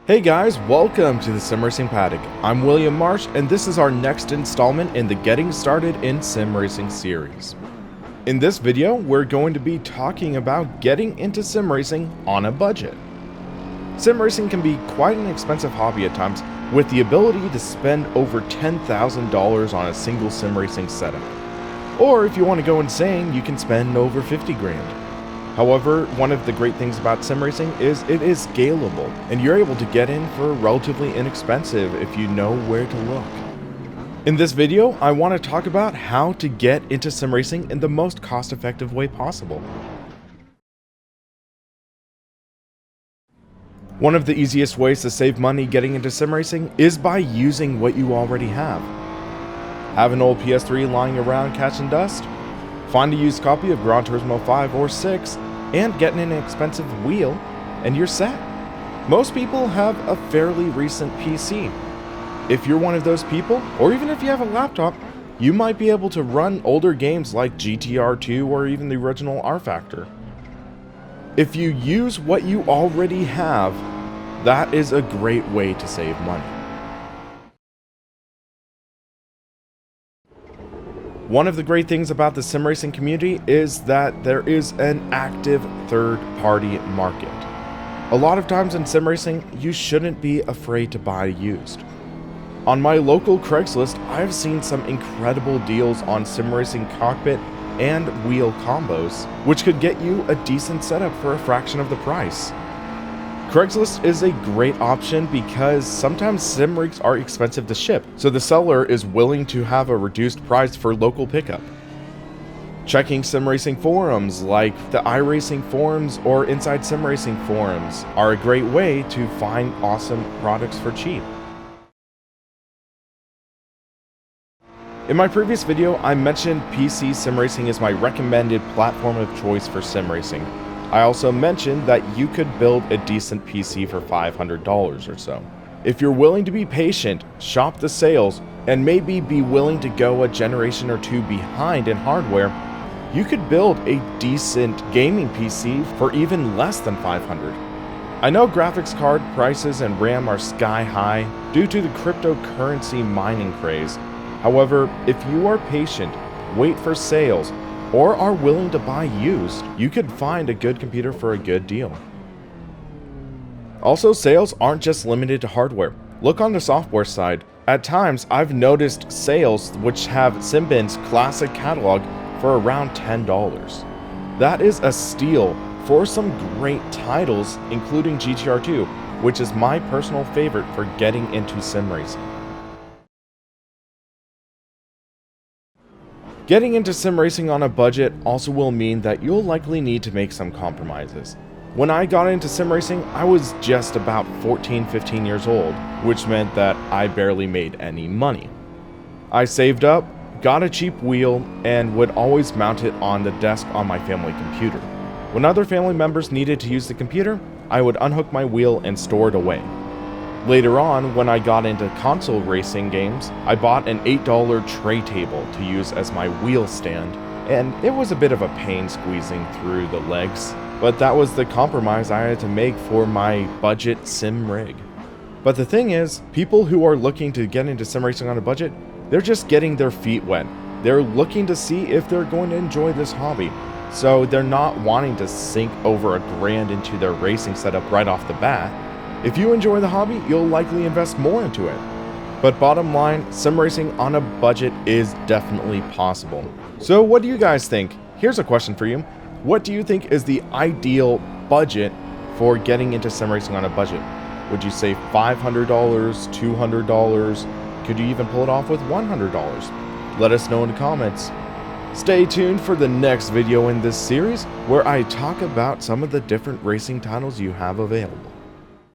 Hey guys, welcome to the SimRacingPaddock. I'm William Marsh, and this is our next installment in the Getting Started in Sim Racing series. In this video, we're going to be talking about getting into sim racing on a budget. Sim racing can be quite an expensive hobby at times, with the ability to spend over $10,000 on a single sim racing setup. Or if you want to go insane, you can spend over 50 grand. However, one of the great things about sim racing is it is scalable, and you're able to get in for relatively inexpensive if you know where to look. In this video, I want to talk about how to get into sim racing in the most cost-effective way possible. One of the easiest ways to save money getting into sim racing is by using what you already have. Have an old PS3 lying around catching dust? Find a used copy of Gran Turismo 5 or 6 and get an inexpensive wheel and you're set. Most people have a fairly recent PC. If you're one of those people, or even if you have a laptop, you might be able to run older games like GTR 2 or even the original R Factor. If you use what you already have, that is a great way to save money. One of the great things about the sim racing community is that there is an active third-party market. A lot of times in sim racing, you shouldn't be afraid to buy used. On my local Craigslist, I've seen some incredible deals on sim racing cockpit and wheel combos, which could get you a decent setup for a fraction of the price. Craigslist is a great option because sometimes sim rigs are expensive to ship, so the seller is willing to have a reduced price for local pickup. Checking sim racing forums like the iRacing forums or Inside Sim Racing forums are a great way to find awesome products for cheap. In my previous video, I mentioned PC sim racing is my recommended platform of choice for sim racing. I also mentioned that you could build a decent PC for $500 or so. If you're willing to be patient, shop the sales, and maybe be willing to go a generation or two behind in hardware, you could build a decent gaming PC for even less than $500. I know graphics card prices and RAM are sky high due to the cryptocurrency mining craze. However, if you are patient, wait for sales, or are willing to buy used, you could find a good computer for a good deal. Also, sales aren't just limited to hardware. Look on the software side. At times, I've noticed sales which have Simbin's classic catalog for around $10. That is a steal for some great titles, including GTR 2, which is my personal favorite for getting into sim racing. Getting into sim racing on a budget also will mean that you'll likely need to make some compromises. When I got into sim racing, I was just about 15 years old, which meant that I barely made any money. I saved up, got a cheap wheel, and would always mount it on the desk on my family computer. When other family members needed to use the computer, I would unhook my wheel and store it away. Later on, when I got into console racing games, I bought an $8 tray table to use as my wheel stand, and it was a bit of a pain squeezing through the legs, but that was the compromise I had to make for my budget sim rig. But the thing is, people who are looking to get into sim racing on a budget, they're just getting their feet wet. They're looking to see if they're going to enjoy this hobby, so they're not wanting to sink over $1,000 into their racing setup right off the bat. If you enjoy the hobby, you'll likely invest more into it. But bottom line, sim racing on a budget is definitely possible. So what do you guys think? Here's a question for you. What do you think is the ideal budget for getting into sim racing on a budget? Would you say $500, $200? Could you even pull it off with $100? Let us know in the comments. Stay tuned for the next video in this series where I talk about some of the different racing titles you have available.